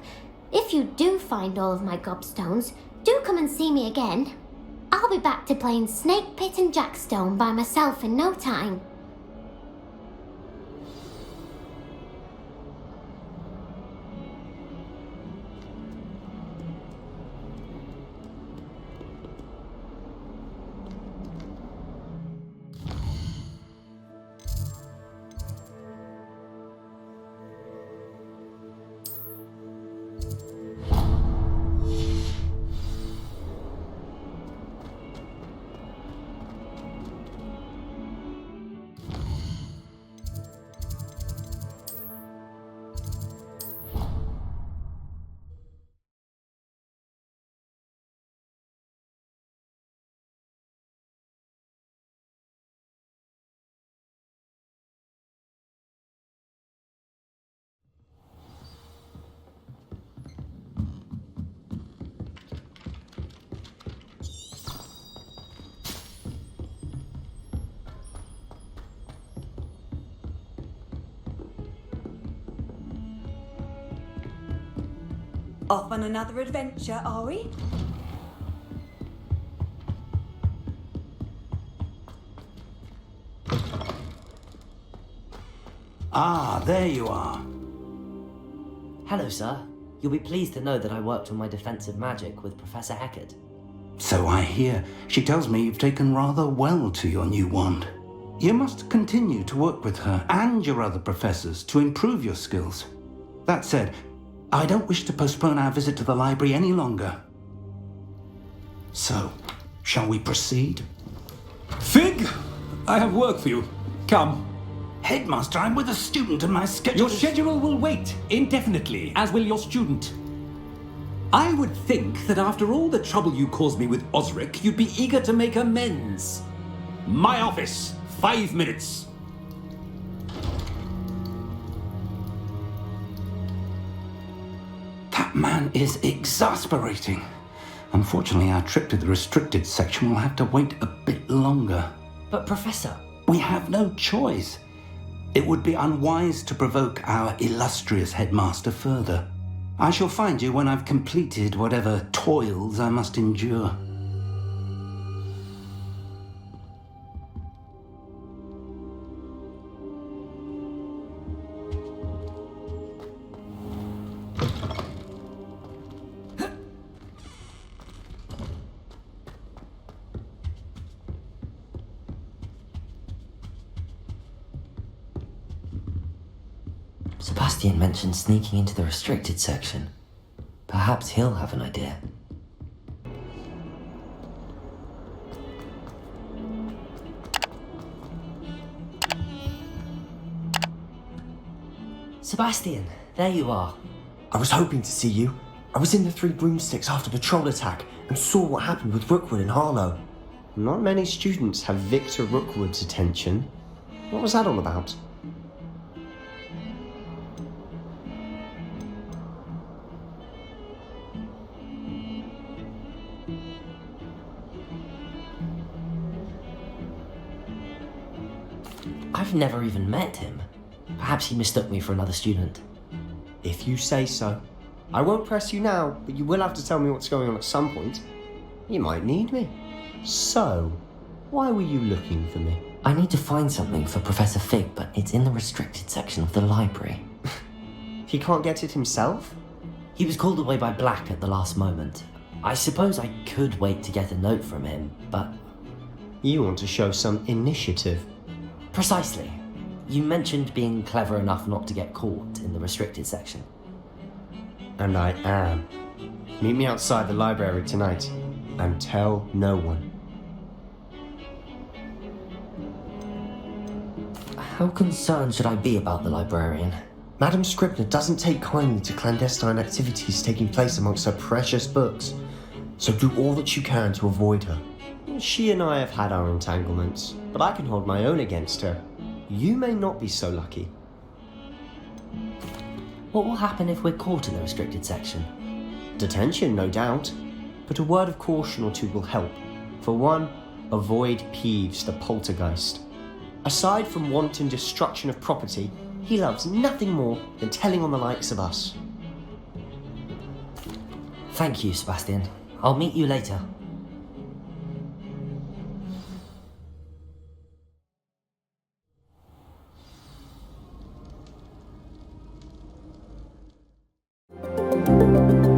If you do find all of my gobstones, do come and see me again. I'll be back to playing Snake Pit and Jackstone by myself in no time. Off on another adventure, are we? Ah, there you are. Hello, sir. You'll be pleased to know that I worked on my defensive magic with Professor Eckert. So I hear. She tells me you've taken rather well to your new wand. You must continue to work with her and your other professors to improve your skills. That said, I don't wish to postpone our visit to the library any longer. So, shall we proceed? Fig! I have work for you. Come. Headmaster, I'm with a student and my schedule Your schedule will wait indefinitely, as will your student. I would think that after all the trouble you caused me with Osric, you'd be eager to make amends. My office, 5 minutes. That man is exasperating. Unfortunately, our trip to the restricted section will have to wait a bit longer. But Professor... We have no choice. It would be unwise to provoke our illustrious headmaster further. I shall find you when I've completed whatever toils I must endure. Sebastian mentioned sneaking into the restricted section. Perhaps he'll have an idea. Sebastian, there you are. I was hoping to see you. I was in the Three Broomsticks after the troll attack and saw what happened with Rookwood and Harlow. Not many students have Victor Rookwood's attention. What was that all about? I've never even met him. Perhaps he mistook me for another student. If you say so. I won't press you now, but you will have to tell me what's going on at some point. You might need me. So, why were you looking for me? I need to find something for Professor Fig, but it's in the restricted section of the library. He can't get it himself? He was called away by Black at the last moment. I suppose I could wait to get a note from him, but... You want to show some initiative. Precisely. You mentioned being clever enough not to get caught in the restricted section. And I am. Meet me outside the library tonight, and tell no one. How concerned should I be about the librarian? Madam Scribner doesn't take kindly to clandestine activities taking place amongst her precious books, so do all that you can to avoid her. She and I have had our entanglements, but I can hold my own against her. You may not be so lucky. What will happen if we're caught in the restricted section? Detention, no doubt, but a word of caution or two will help. For one, avoid Peeves, the poltergeist. Aside from wanton destruction of property, he loves nothing more than telling on the likes of us. Thank you, Sebastian. I'll meet you later. Thank you.